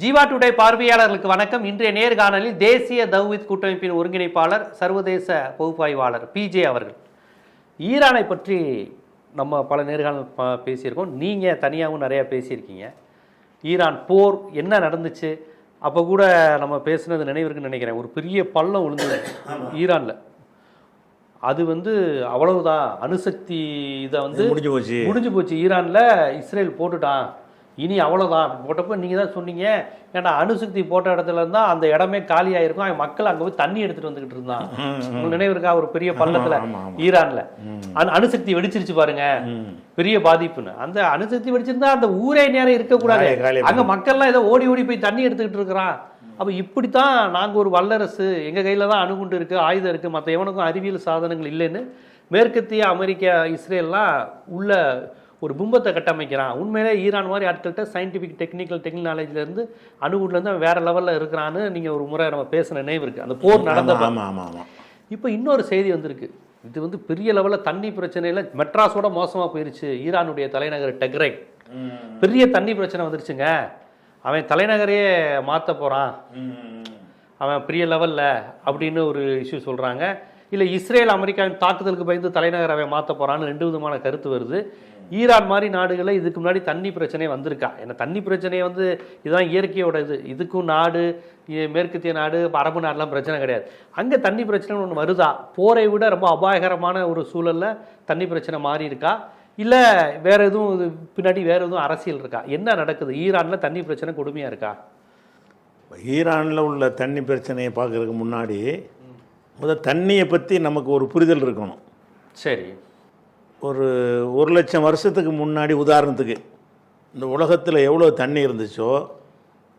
Jeeva today பார்வையாளர்களுக்கு வணக்கம். இன்றைய நேர்காணலில் தேசிய தௌஹீத் கூட்டமைப்பின் ஒருங்கிணைப்பாளர், சர்வதேச பகுப்பாய்வாளர் பிஜே அவர்கள். ஈரானை பற்றி நம்ம பல நேர்காணல் பேசியிருக்கோம். நீங்கள் தனியாகவும் நிறையா பேசியிருக்கீங்க. ஈரான் போர் என்ன நடந்துச்சு அப்போ கூட நம்ம பேசுனது நினைவிருக்குன்னு நினைக்கிறேன். ஒரு பெரிய பள்ளம் விழுந்தது ஈரானில். அது அவ்வளவுதான், அணுசக்தி இதை முடிஞ்சு போச்சு. ஈரானில் இஸ்ரேல் போட்டுட்டான், இனி அவ்வளோதான் போட்டப்போ நீங்கள் தான் சொன்னீங்க, ஏன்னா அணுசக்தி போட்ட இடத்துல இருந்தால் அந்த இடமே காலியாக இருக்கும், அவன் மக்கள் அங்கே போய் தண்ணி எடுத்துகிட்டு வந்துக்கிட்டு இருந்தான். உங்களுக்கு நினைவு இருக்கா? ஒரு பெரிய பள்ளத்தில் ஈரானில் அணுசக்தி வெடிச்சிருச்சு பாருங்க, பெரிய பாதிப்புன்னு. அந்த அணுசக்தி வெடிச்சிருந்தா அந்த ஊரே நேரம் இருக்கக்கூடாது, அங்கே மக்கள்லாம் ஏதோ ஓடி ஓடி போய் தண்ணி எடுத்துக்கிட்டு இருக்கிறான். அப்போ இப்படித்தான் நாங்கள் ஒரு வல்லரசு, எங்கள் கையில் தான் அணுகுண்டு இருக்குது, ஆயுதம் இருக்குது, மற்ற எவனுக்கும் அறிவியல் சாதனங்கள் இல்லைன்னு மேற்கத்திய அமெரிக்கா இஸ்ரேல்லாம் உள்ள ஒரு பிம்பத்தை கட்டமைக்கிறான். உண்மையிலே ஈரான் மாதிரி ஆட்கள்கிட்ட சயின்டிஃபிக் டெக்னிக்கல் நாலேஜ்லேருந்து அணுகுண்டுலேருந்து அவன் வேறு லெவலில் இருக்கிறான்னு நீங்கள் ஒரு முறை நம்ம பேசின நினைவு இருக்குது, அந்த போர் நடந்த. இப்போ இன்னொரு செய்தி வந்திருக்கு. இது பெரிய லெவலில் தண்ணி பிரச்சனையில் மெட்ராஸோட மோசமாக போயிருச்சு. ஈரானுடைய தலைநகர் டெஹ்ரான் பெரிய தண்ணி பிரச்சனை வந்துருச்சுங்க. அவன் தலைநகரையே மாற்ற போகிறான் அவன் பெரிய லெவலில் அப்படின்னு ஒரு இஷ்யூ சொல்கிறாங்க. இல்லை இஸ்ரேல் அமெரிக்காவின் தாக்குதலுக்கு பயந்து தலைநகர் அவன் மாற்ற போகிறான்னு ரெண்டு விதமான கருத்து வருது. ஈரான் மாதிரி நாடுகளில் இதுக்கு முன்னாடி தண்ணி பிரச்சனையே வந்திருக்கா? ஏன்னா தண்ணி பிரச்சனையை இதுதான் இயற்கையோட இதுக்கும் நாடு மேற்கத்திய நாடு அரபு நாடுலாம் பிரச்சனை கிடையாது. அங்கே தண்ணி பிரச்சனை ஒன்று வருதா? போரை விட ரொம்ப அபாயகரமான ஒரு சூழலில் தண்ணி பிரச்சனை மாறி இருக்கா, இல்லை வேறு எதுவும் பின்னாடி வேறு எதுவும் அரசியல் இருக்கா? என்ன நடக்குது? ஈரானில் தண்ணி பிரச்சனை கொடுமையாக இருக்கா? ஈரானில் உள்ள தண்ணி பிரச்சனையை பார்க்குறதுக்கு முன்னாடி முதல் தண்ணியை பற்றி நமக்கு ஒரு புரிதல் இருக்கணும். சரி, ஒரு 1,00,000 வருஷத்துக்கு முன்னாடி உதாரணத்துக்கு இந்த உலகத்தில் எவ்வளோ தண்ணி இருந்துச்சோ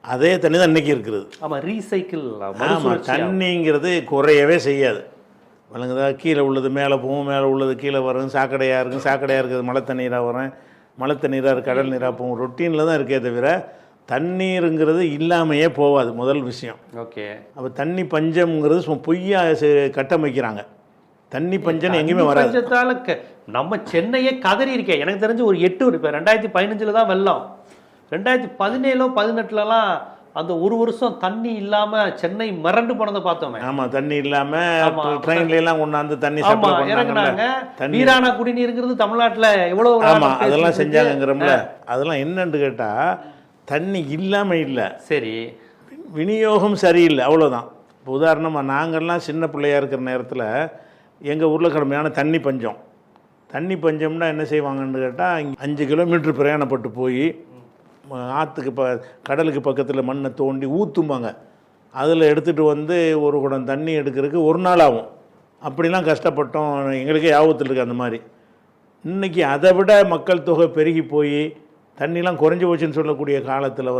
அதே தண்ணி தான் இன்றைக்கி இருக்கிறது. ஆமாம், ரீசைக்கிள். ஆமாம், தண்ணிங்கிறது குறையவே செய்யாது. வழங்குதா? கீழே உள்ளது மேலே போகும், மேலே உள்ளது கீழே வரும், சாக்கடையாக இருக்கும், சாக்கடையாக இருக்கிறது மழை தண்ணீராக வரும், மழை தண்ணீராக கடல் நீராக போகும். ரொட்டீனில் தான் இருக்கே தவிர தண்ணீருங்கிறது இல்லாமையே போகாது. முதல் விஷயம். ஓகே. அப்போ தண்ணி பஞ்சம்ங்கிறது பொய்யா கட்டமைக்கிறாங்க. தண்ணி பஞ்சம் எங்கேயுமே வராது. நம்ம சென்னையே கதறி இருக்கேன். எனக்கு தெரிஞ்சு ஒரு 8 இப்போ 2015 தான் வெள்ளம், 2017 18 அந்த ஒரு வருஷம் தண்ணி இல்லாம சென்னை மிரண்டு போனதை பார்த்தோமே. ஆமா, தண்ணி இல்லாம ட்ரெயின்ல எல்லாம் கொண்டாந்து தண்ணி இறக்குனாங்க. வீராண குடிநீருங்கிறது தமிழ்நாட்டுல எவ்வளவு. ஆமா, அதெல்லாம் செஞ்சாங்கிறோம்ல. அதெல்லாம் என்னன்னு கேட்டா தண்ணி இல்லாம இல்லை, சரி, விநியோகம் சரியில்லை, அவ்வளோதான். இப்போ உதாரணமாக நாங்கள்லாம் சின்ன பிள்ளையா இருக்கிற நேரத்தில் எங்கள் ஊரில் கடுமையான தண்ணி பஞ்சம். தண்ணி பஞ்சம்னா என்ன செய்வாங்கன்னு கேட்டால் 5 கிலோமீட்டர் பிரயாணப்பட்டு போய் ஆற்றுக்கு கடலுக்கு பக்கத்தில் மண்ணை தோண்டி ஊற்றும்பாங்க. அதில் எடுத்துகிட்டு ஒரு குடம் தண்ணி எடுக்கிறதுக்கு ஒரு நாள் ஆகும். அப்படிலாம் கஷ்டப்பட்டோம், எங்களுக்கே ஆபத்தில் இருக்குது அந்த மாதிரி. இன்றைக்கி அதை விட மக்கள் தொகை பெருகி போய் தண்ணிலாம் குறைஞ்சி போச்சுன்னு சொல்லக்கூடிய காலத்தில்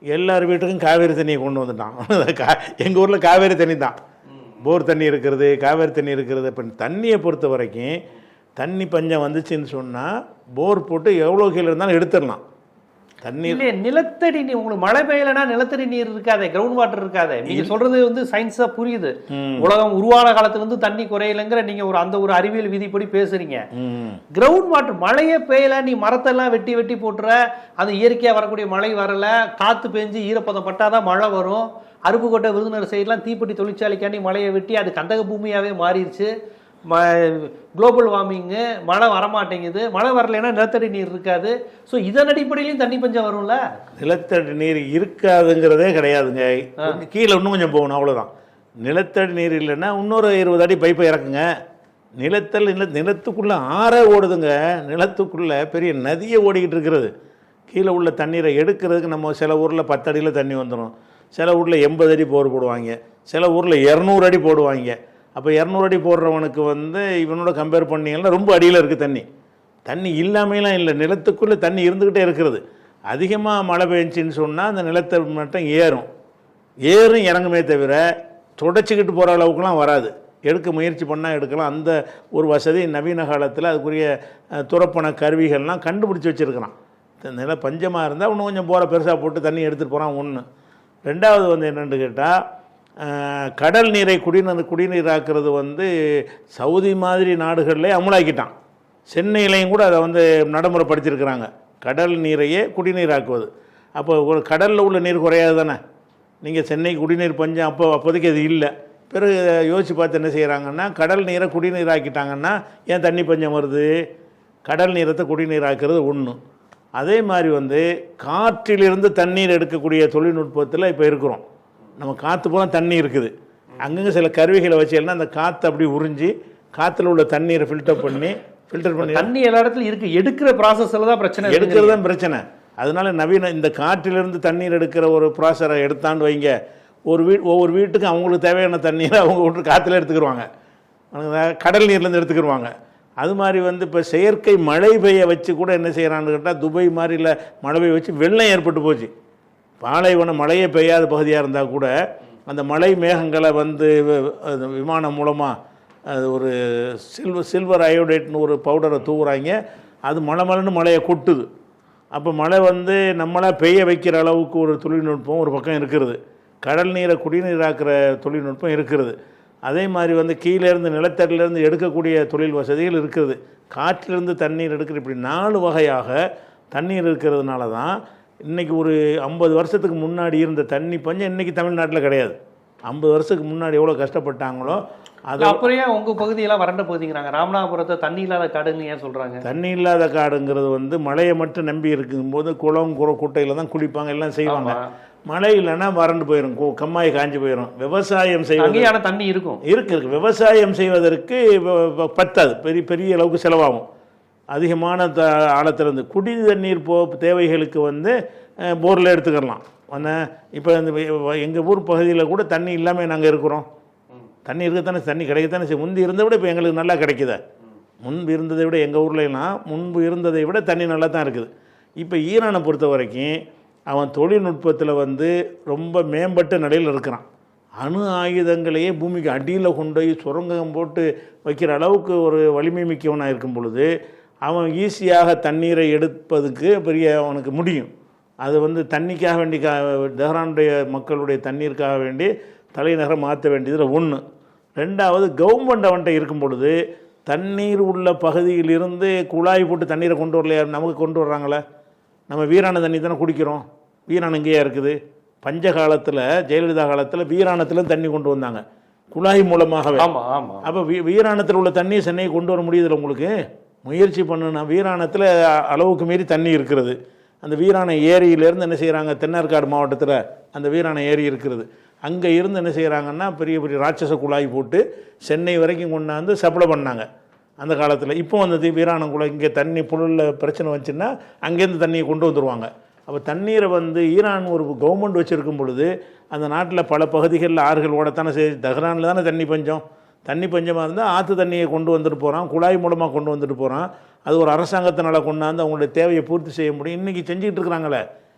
எல்லார் வீட்டுக்கும் காவேரி தண்ணியை கொண்டு வந்துட்டான். எங்கள் ஊரில் காவேரி தண்ணி தான், போர் தண்ணி இருக்கிறது, காவேரி தண்ணி இருக்கிறது. இப்போ தண்ணியை பொறுத்த வரைக்கும் தண்ணி பஞ்சம் வந்துச்சுன்னு சொன்னால் போர் போட்டு எவ்வளோ கீழே இருந்தாலும் எடுத்துடலாம். தண்ணி இல்லையே, நிலத்தடி நீர். உங்களுக்கு மழை பெய்யலைன்னா நிலத்தடி நீர் இருக்காதே, கிரவுண்ட் வாட்டர் இருக்காதே. நீங்க சொல்றது சயின்ஸா புரியுது. உலகம் உருவான காலத்துல தண்ணி குறையலைங்கிற நீங்க ஒரு அறிவியல் விதிப்படி பேசுறீங்க. கிரவுண்ட் வாட்டர் மழையே பெய்யல, நீ மரத்தெல்லாம் வெட்டி வெட்டி போட்டுற, அந்த இயற்கையா வரக்கூடிய மழை வரல, காத்து பெஞ்சு ஈரப்பதம் பட்டாதான் மழை வரும். அருப்புக்கோட்டை விருதுநகர் சைட்லாம் தீப்பெட்டி தொழிற்சாலைக்காண்டி மழையை வெட்டி அது கந்தக பூமியாவே மாறிடுச்சு. குளோபல் வார்மிங்கு, மழை வரமாட்டேங்குது. மழை வரலைன்னா நிலத்தடி நீர் இருக்காது. ஸோ இதன் அடிப்படையிலையும் தண்ணி பஞ்சம் வரும்ல. நிலத்தடி நீர் இருக்காதுங்கிறதே கிடையாதுங்க. கீழே இன்னும் கொஞ்சம் போகணும், அவ்வளோதான். நிலத்தடி நீர் இல்லைன்னா இன்னொரு 20 அடி பைப்பை இறக்குங்க. நிலத்துக்குள்ளே ஆறே ஓடுதுங்க. நிலத்துக்குள்ளே பெரிய நதியை ஓடிக்கிட்டு இருக்கிறது. கீழே உள்ள தண்ணீரை எடுக்கிறதுக்கு நம்ம சில ஊரில் 10 அடியில் தண்ணி வந்துடும், சில ஊரில் 80 அடி போர் போடுவாங்க, சில ஊரில் 200 அடி போடுவாங்க. அப்போ 200 அடி போடுறவனுக்கு இவனோட கம்பேர் பண்ணிங்கன்னா ரொம்ப அடியில் இருக்குது தண்ணி. தண்ணி இல்லாமையெல்லாம் இல்லை, நிலத்துக்குள்ளே தண்ணி இருந்துக்கிட்டே இருக்கிறது. அதிகமாக மழை பெஞ்சின்னு சொன்னால் அந்த நிலத்தை மட்டும் ஏறும் இறங்குமே தவிர தொடச்சிக்கிட்டு போகிற அளவுக்குலாம் வராது. எடுக்க முயற்சி பண்ணால் எடுக்கலாம். அந்த ஒரு வசதி நவீன காலத்தில் அதுக்குரிய துரப்பண கருவிகள்லாம் கண்டுபிடிச்சி வச்சுருக்கிறான். நில பஞ்சமாக இருந்தால் இன்னும் கொஞ்சம் போகிற பெருசாக போட்டு தண்ணி எடுத்துகிட்டு போகிறான். ஒன்று. ரெண்டாவது என்னென்னு கேட்டால் கடல் நீரை குடிநீராக்குறது சவுதி மாதிரி நாடுகளிலே அமுலாக்கிட்டான். சென்னையிலையும் கூட அதை நடைமுறைப்படுத்தியிருக்கிறாங்க. கடல் நீரையே குடிநீராக்குவது. அப்போ ஒரு கடலில் உள்ள நீர் குறையாது தானே. நீங்கள் சென்னை குடிநீர் பஞ்சம் அப்போதைக்கு அது இல்லை. பிறகு யோசித்து பார்த்து என்ன செய்கிறாங்கன்னா, கடல் நீரை குடிநீர் ஆக்கிட்டாங்கன்னா ஏன் தண்ணி பஞ்சம் வருது? கடல் நீரத்தை குடிநீர் ஆக்கிறது ஒன்று. அதே மாதிரி காற்றிலிருந்து தண்ணீர் எடுக்கக்கூடிய தொழில்நுட்பத்தில் இப்போ இருக்கிறோம். நம்ம காற்று போனால் தண்ணி இருக்குது, அங்கங்கே சில கருவிகளை வச்சேன்னா அந்த காற்றை அப்படி உறிஞ்சி காற்றுல உள்ள தண்ணீரை ஃபில்டர் பண்ணி தண்ணி எல்லா இடத்துலையும் இருக்குது. எடுக்கிற ப்ராசஸில் தான் பிரச்சனை, எடுக்கிறது தான் பிரச்சனை. அதனால நவீன இந்த காற்றிலிருந்து தண்ணீர் எடுக்கிற ஒரு ப்ராசரை எடுத்தான்னு வைங்க, ஒவ்வொரு வீட்டுக்கும் அவங்களுக்கு தேவையான தண்ணீரை அவங்க விட்டு காற்றுல எடுத்துக்கிடுவாங்க, கடல் நீர்லேருந்து எடுத்துக்கிடுவாங்க. அது மாதிரி இப்போ செயற்கை மழை பெய்ய வச்சு கூட என்ன செய்கிறான்னு கேட்டால், துபாய் மாதிரில மழை பெய்ய வச்சு வெள்ளம் ஏற்பட்டு போச்சு. பாலைவனம் மழையே பெய்யாத பகுதியாக இருந்தால் கூட அந்த மழை மேகங்களை விமானம் மூலமாக அது ஒரு சில்வர் அயோடைட்னு ஒரு பவுடரை தூவுறாங்க. அது மழைன்னு மழையை கொட்டுது. அப்போ மழை நம்மளாக பெய்ய வைக்கிற அளவுக்கு ஒரு தொழில்நுட்பம் ஒரு பக்கம் இருக்கிறது. கடல் நீரை குடிநீராக்கிற தொழில்நுட்பம் இருக்கிறது. அதே மாதிரி கீழேருந்து நிலத்தடியிலேருந்து எடுக்கக்கூடிய தொழில் வசதிகள் இருக்கிறது. காற்றிலிருந்து தண்ணீர் எடுக்கிற இப்படி 4 வகையாக தண்ணீர் இருக்கிறதுனால தான் இன்றைக்கி ஒரு 50 வருஷத்துக்கு முன்னாடி இருந்த தண்ணி பஞ்சம் இன்றைக்கி தமிழ்நாட்டில் கிடையாது. 50 வருஷத்துக்கு முன்னாடி எவ்வளோ கஷ்டப்பட்டாங்களோ அது அப்படியே உங்கள் பகுதியெல்லாம் வறண்ட பகுதிங்கிறாங்க. ராமநாதபுரத்தை தண்ணி இல்லாத காடுன்னு ஏன் சொல்கிறாங்க? தண்ணி இல்லாத காடுங்கிறது மழையை மட்டும் நம்பி இருக்கும்போது குளம் குட்டையில் தான் குளிப்பாங்க, எல்லாம் செய்வாங்க. மழை இல்லைன்னா வறண்டு போயிடும், கம்மாய் காஞ்சி போயிடும். விவசாயம் செய்வது தண்ணி இருக்கும், இருக்கு. விவசாயம் செய்வதற்கு பத்தாது, பெரிய பெரிய அளவுக்கு செலவாகும். அதிகமான ஆழத்திலிருந்து குடி தண்ணீர் தேவைகளுக்கு போரில் எடுத்துக்கலாம். இப்போ எங்கள் ஊர் பகுதியில் கூட தண்ணி இல்லாமல் நாங்கள் இருக்கிறோம். தண்ணி இருக்கத்தானே, தண்ணி கிடைக்கத்தானே செய்யும். முன்பு இருந்ததை விட இப்போ எங்களுக்கு நல்லா கிடைக்குதா? முன்பு இருந்ததை விட எங்கள் ஊர்லாம் முன்பு இருந்ததை விட தண்ணி நல்லா தான் இருக்குது. இப்போ ஈரானை பொறுத்த வரைக்கும் அவன் தொழில்நுட்பத்தில் ரொம்ப மேம்பட்ட நிலையில் இருக்கிறான். அணு ஆயுதங்களையே பூமிக்கு அடியில் கொண்டு போய் சுரங்கம் போட்டு வைக்கிற அளவுக்கு ஒரு வலிமை மிக்கவனாக இருக்கும் பொழுது அவன் ஈஸியாக தண்ணீரை எடுப்பதுக்கு அவனுக்கு முடியும். அது தண்ணிக்காக வேண்டி தெஹ்ரானுடைய மக்களுடைய தண்ணீருக்காக வேண்டி தலைநகரை மாற்ற வேண்டியதில் ஒன்று. ரெண்டாவது, கவர்மெண்ட் அவன்கிட்ட இருக்கும் பொழுது தண்ணீர் உள்ள பகுதியிலிருந்து குழாய் போட்டு தண்ணீரை கொண்டு வரலையா? நமக்கு கொண்டு வர்றாங்களே. நம்ம வீராண தண்ணி தானே குடிக்கிறோம். வீராணம் எங்கேயா இருக்குது? பஞ்ச காலத்தில், ஜெயலலிதா காலத்தில் வீராணத்தில் தண்ணி கொண்டு வந்தாங்க குழாய் மூலமாகவே. அப்போ வீராணத்தில் உள்ள தண்ணியை சென்னையை கொண்டு வர முடியுதில்ல உங்களுக்கு? முயற்சி பண்ணுனா வீராணத்தில் அளவுக்கு மீறி தண்ணி இருக்கிறது. அந்த வீராண ஏரியிலேருந்து என்ன செய்கிறாங்க, தென்னார்காடு மாவட்டத்தில் அந்த வீராண ஏரி இருக்கிறது. அங்கே இருந்து என்ன செய்கிறாங்கன்னா பெரிய பெரிய ராட்சச குழாய் போட்டு சென்னை வரைக்கும் கொண்டாந்து சப்ளை பண்ணாங்க அந்த காலத்தில். இப்போ வீராணம் குழாய் இங்கே தண்ணி புழலில் பிரச்சனை வந்துச்சுன்னா அங்கேருந்து தண்ணியை கொண்டு வந்துடுவாங்க. அப்போ தண்ணீரை ஈரான் ஒரு கவர்மெண்ட் வச்சுருக்கும் பொழுது அந்த நாட்டில் பல பகுதிகளில் ஆறுகள் ஓடத்தானே தெஹ்ரானில் தானே தண்ணி பஞ்சம். தண்ணி பஞ்சமாக இருந்தால் ஆற்று தண்ணியை கொண்டு வந்துட்டு போகிறான், குழாய் மூலமாக கொண்டு வந்துட்டு போகிறான். அது ஒரு அரசாங்கத்தினால் கொண்டாந்து அவங்களுடைய தேவையை பூர்த்தி செய்ய முடியும். இன்றைக்கி செஞ்சுக்கிட்டு இருக்கிறாங்களே.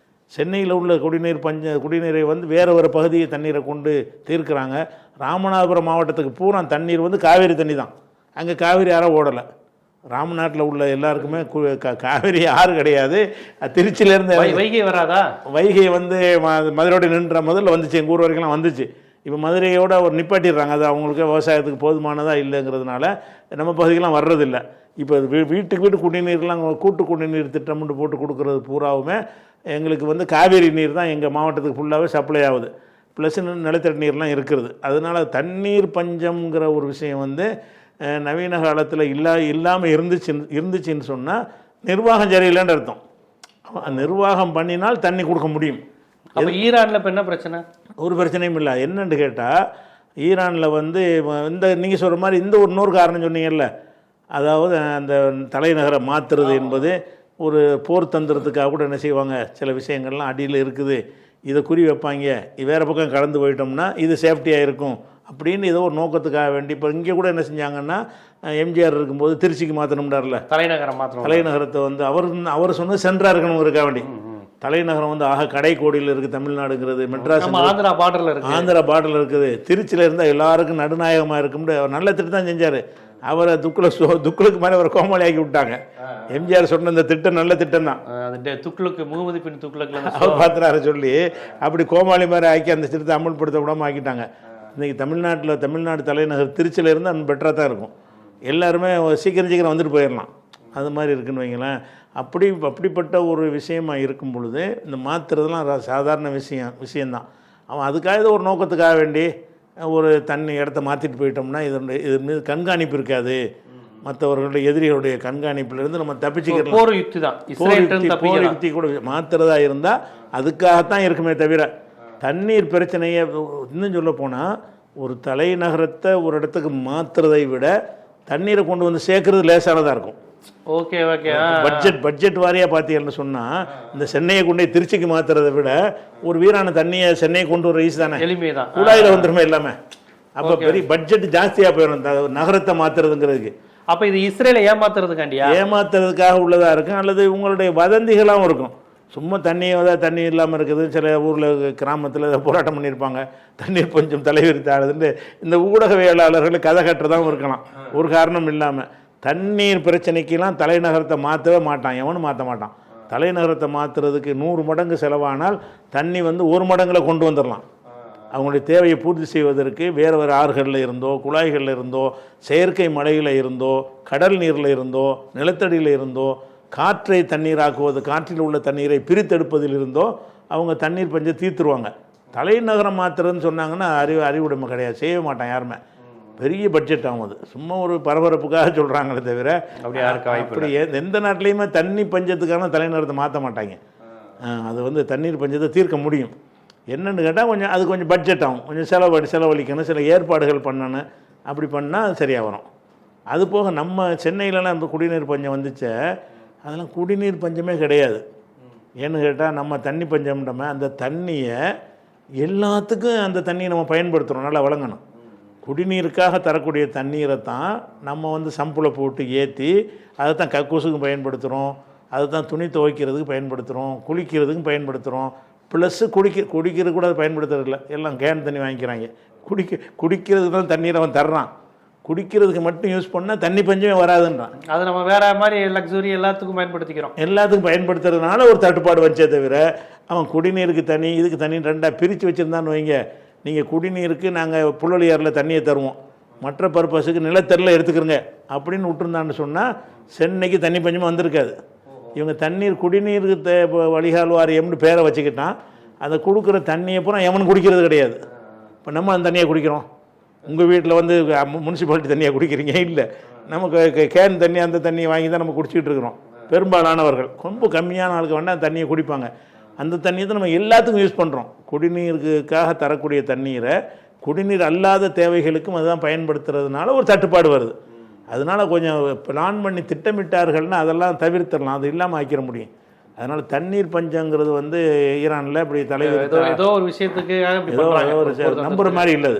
சென்னையில் உள்ள குடிநீரை வேறு ஒரு பகுதியை தண்ணீரை கொண்டு தீர்க்கிறாங்க. ராமநாதபுரம் மாவட்டத்துக்கு பூரா தண்ணீர் காவேரி தண்ணி தான். அங்கே காவேரி யாரும் ஓடலை. ராமநாட்டில் உள்ள எல்லாருக்குமே காவேரி யாரும் கிடையாது. திருச்சியிலேருந்து வைகை வராதா? வைகை மதுரையோட நின்ற முதல்ல வந்துச்சு, எங்கள் ஊர் வரைக்கும்லாம் வந்துச்சு. இப்போ மதுரையோடு அவர் நிப்பாட்டிடுறாங்க. அது அவங்களுக்கு விவசாயத்துக்கு போதுமானதாக இல்லைங்கிறதுனால நம்ம பகுதிக்கெலாம் வர்றதில்லை. இப்போ வீட்டுக்கு வீட்டு குடிநீர்லாம் கூட்டு குடிநீர் திட்டம்னு போட்டு கொடுக்குறது பூராவுமே எங்களுக்கு காவேரி நீர் தான் எங்கள் மாவட்டத்துக்கு ஃபுல்லாகவே சப்ளை ஆகுது. ப்ளஸ் நிலத்தடி நீர்லாம் இருக்கிறது. அதனால் தண்ணீர் பஞ்சம்ங்கிற ஒரு விஷயம் நவீன காலத்தில் இல்லாமல் இருந்துச்சுன்னு சொன்னால் நிர்வாகம் சரியில்லைன்னு அர்த்தம். நிர்வாகம் பண்ணினால் தண்ணி கொடுக்க முடியும். அப்போ ஈரானில் இப்போ என்ன பிரச்சனை? ஒரு பிரச்சனையும் இல்லை. என்னென்னு கேட்டால் ஈரானில் இந்த நீங்கள் சொல்கிற மாதிரி இன்னொரு காரணம் சொன்னீங்கல்ல, அதாவது அந்த தலைநகரை மாற்றுறது என்பது ஒரு போர் தந்திரத்துக்காக கூட என்ன செய்வாங்க, சில விஷயங்கள்லாம் அடியில் இருக்குது, இதை குறி வைப்பாங்க. வேறு பக்கம் கடந்து போயிட்டோம்னா இது சேஃப்டியாக இருக்கும் அப்படின்னு ஏதோ ஒரு நோக்கத்துக்காக வேண்டி. இப்போ இங்கே கூட என்ன செஞ்சாங்கன்னா, எம்ஜிஆர் இருக்கும்போது திருச்சிக்கு மாற்றணும்டார்ல, தலைநகரத்தை அவர் சொன்னது சென்றாக இருக்கணுங்கிறதுக்காக வேண்டி. தலைநகரம் ஆக கடைக்கோடியில் இருக்குது தமிழ்நாடுங்கிறது. மெட்ராஸ் ஆந்திரா பார்டரில் இருக்குது. திருச்சியில் இருந்தால் எல்லாருக்கும் நடுநாயகமாக இருக்கும்னு அவர் நல்ல திட்டம் தான் செஞ்சார். அவரை துக்குளுக்கு மேலே அவரை கோமாளி ஆக்கி விட்டாங்க. எம்ஜிஆர் சொன்ன இந்த திட்டம் நல்ல திட்டம் தான். துக்குளுக்கு முகமது பின் துக்குளுக்கு அவர் பார்த்துறாரு சொல்லி அப்படி கோமாளி மாதிரி ஆக்கி அந்த திட்டத்தை அமல்படுத்த விடாமல் ஆக்கிட்டாங்க. இன்றைக்கி தமிழ்நாடு தலைநகர் திருச்சியில் இருந்து அந்த பெட்டராக தான் இருக்கும். எல்லாருமே சீக்கிரம் வந்துட்டு போயிடலாம். அது மாதிரி இருக்குன்னு வைங்களேன். அப்படிப்பட்ட ஒரு விஷயமா இருக்கும் பொழுது இந்த மாற்றுறதுலாம் சாதாரண விஷயந்தான். அவன் அதுக்காக ஒரு நோக்கத்துக்காக வேண்டி ஒரு தண்ணி இடத்த மாற்றிட்டு போயிட்டோம்னா இது மீது கண்காணிப்பு இருக்காது. மற்றவர்களுடைய எதிரிகளுடைய கண்காணிப்பிலிருந்து நம்ம தப்பிச்சுக்கலாம். போர் யுக்தி கூட மாற்றுறதா இருந்தால் அதுக்காகத்தான் இருக்குமே தவிர தண்ணீர் பிரச்சனையை இன்னும் சொல்ல போனால் ஒரு தலைநகரத்தை ஒரு இடத்துக்கு மாற்றுறதை விட தண்ணீரை கொண்டு வந்து சேர்க்கறது லேசானதாக இருக்கும். Okay okay. பட்ஜெட் வாரியாக பார்த்தீங்கன்னு சொன்னால் இந்த சென்னையை கொண்டு திருச்சிக்கு மாற்றுறதை விட ஒரு வீரான தண்ணியை சென்னையை கொண்டு வர ஈஸி தானே, எளிமைதான், குழாயில் வந்துருமே எல்லாமே. அப்போ பெரிய பட்ஜெட் ஜாஸ்தியாக போயிடும் நகரத்தை மாற்றுறதுங்கிறதுக்கு. அப்போ இது இஸ்ரேலை ஏமாத்துறதுக்காக உள்ளதாக இருக்கும், அல்லது உங்களுடைய வதந்திகளாகவும் இருக்கும். சும்மா தண்ணி இல்லாமல் இருக்குது. சில ஊரில் கிராமத்தில் போராட்டம் பண்ணியிருப்பாங்க, தண்ணீர் கொஞ்சம் தலைவிரித்தாடுதுன்னு இந்த ஊடகவியலாளர்கள் கதை கட்டுறதாகவும் இருக்கலாம் ஒரு காரணம் இல்லாமல். தண்ணீர் பிரச்சனைக்கெல்லாம் தலைநகரத்தை மாற்றவே மாட்டான், எவனும் மாற்ற மாட்டான். தலைநகரத்தை மாற்றுறதுக்கு 100 மடங்கு செலவானால் தண்ணி 1 மடங்கில் கொண்டு வந்துடலாம். அவங்களுடைய தேவையை பூர்த்தி செய்வதற்கு வேறு ஆறுகளில் இருந்தோ குழாய்களில் இருந்தோ செயற்கை மழையில் இருந்தோ கடல் நீரில் இருந்தோ நிலத்தடியில் இருந்தோ காற்றை தண்ணீராக்குவது, காற்றில் உள்ள தண்ணீரை பிரித்தெடுப்பதில் இருந்தோ அவங்க தண்ணீர் பஞ்சம் தீர்த்துருவாங்க. தலைநகரம் மாற்றுறதுன்னு சொன்னாங்கன்னா அறிவுடைமை கிடையாது, செய்ய மாட்டான் யாருமே. பெரிய பட்ஜெட் ஆகும். அது சும்மா ஒரு பரபரப்புக்காக சொல்கிறாங்களே தவிர அப்படி எந்த நாட்டிலையுமே தண்ணி பஞ்சத்துக்கான தலைநகரத்தை மாற்ற மாட்டாங்க. அது தண்ணீர் பஞ்சத்தை தீர்க்க முடியும். என்னென்னு கேட்டால் அது கொஞ்சம் பட்ஜெட் ஆகும், கொஞ்சம் செலவழிக்கணும், சில ஏற்பாடுகள் பண்ணணும். அப்படி பண்ணால் சரியாக வரும். அது போக நம்ம சென்னையிலலாம் இப்போ குடிநீர் பஞ்சம் வந்துச்சு, அதெல்லாம் குடிநீர் பஞ்சமே கிடையாது. ஏன்னு கேட்டால் நம்ம தண்ணி பஞ்சம்ன்றமே அந்த தண்ணியை எல்லாத்துக்கும் அந்த தண்ணியை நம்ம பயன்படுத்துகிறோம், நல்லா வழங்கணும். குடிநீருக்காக தரக்கூடிய தண்ணீரை தான் நம்ம சம்பில் போட்டு ஏற்றி அதை தான் கக்கூசுக்கும் பயன்படுத்துகிறோம், அதை தான் துணி துவைக்கிறதுக்கு பயன்படுத்துகிறோம், குளிக்கிறதுக்கும் பயன்படுத்துகிறோம். ப்ளஸ்ஸு குடிக்கிறது கூட அதை பயன்படுத்துறதில்ல, எல்லாம் கேன் தண்ணி வாங்கிக்கிறாங்க. குடிக்கிறதுக்கு தான் தண்ணீரை அவன் தர்றான், குடிக்கிறதுக்கு மட்டும் யூஸ் பண்ணால் தண்ணி பஞ்சமே வராதுன்றான். அதை நம்ம வேறு மாதிரி லக்ஸுரி எல்லாத்துக்கும் பயன்படுத்திக்கிறோம். எல்லாத்துக்கும் பயன்படுத்துறதுனால ஒரு தட்டுப்பாடு வச்சே தவிர அவன் குடிநீருக்கு தனி இதுக்கு தனி ரெண்டாக பிரித்து வச்சுருந்தான்னு வைங்க. நீங்கள் குடிநீருக்கு நாங்கள் புள்ளலியாரில் தண்ணியை தருவோம், மற்ற பர்பஸுக்கு நிலத்தரில் எடுத்துக்கிறோங்க அப்படின்னு விட்டுருந்தான்னு சொன்னால் சென்னைக்கு தண்ணி பஞ்சமாக வந்திருக்காது. இவங்க குடிநீருக்கு வழிகால் வாரியம்னு பேரை வச்சுக்கிட்டான். அதை கொடுக்குற தண்ணியை பூரா எவனும் குடிக்கிறது கிடையாது. இப்போ நம்ம அந்த தண்ணியை குடிக்கிறோம். உங்கள் வீட்டில் முனிசிபாலிட்டி தண்ணியாக குடிக்கிறீங்க இல்லை, நமக்கு கேன் தண்ணி அந்த தண்ணியை வாங்கி தான் நம்ம குடிச்சிக்கிட்டு இருக்கிறோம். பெரும்பாலானவர்கள் ரொம்ப கம்மியான ஆளுக்கு வேண்டாம் அந்த தண்ணியை குடிப்பாங்க. அந்த தண்ணியை தான் நம்ம எல்லாத்துக்கும் யூஸ் பண்ணுறோம். குடிநீருக்காக தரக்கூடிய தண்ணீரை குடிநீர் அல்லாத தேவைகளுக்கும் அதுதான் பயன்படுத்துறதுனால ஒரு தட்டுப்பாடு வருது. அதனால் கொஞ்சம் பிளான் பண்ணி திட்டமிட்டார்கள்னா அதெல்லாம் தவிர்த்திடலாம், அது இல்லாமல் ஆக்கிட முடியும். அதனால் தண்ணீர் பஞ்சங்கிறது ஈரானில் இப்படி தலைவர் ஏதோ ஒரு விஷயத்துக்கு நம்புற மாதிரி இல்லை.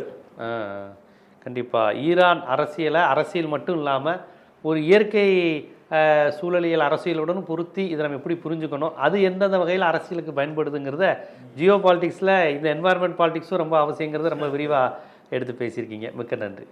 கண்டிப்பாக ஈரான் அரசியல் மட்டும் இல்லாமல் ஒரு இயற்கை சூழலியல் அரசியலுடன் பொருத்தி இதை நம்ம எப்படி புரிஞ்சுக்கணும், அது எந்தெந்த வகையில் அரசியலுக்கு பயன்படுதுங்கிறத ஜியோ பாலிட்டிக்ஸில் இந்த என்வாயர்மெண்ட் பாலிட்டிக்ஸும் ரொம்ப அவசியங்கிறத ரொம்ப விரிவாக எடுத்து பேசியிருக்கீங்க. மிக்க நன்றி.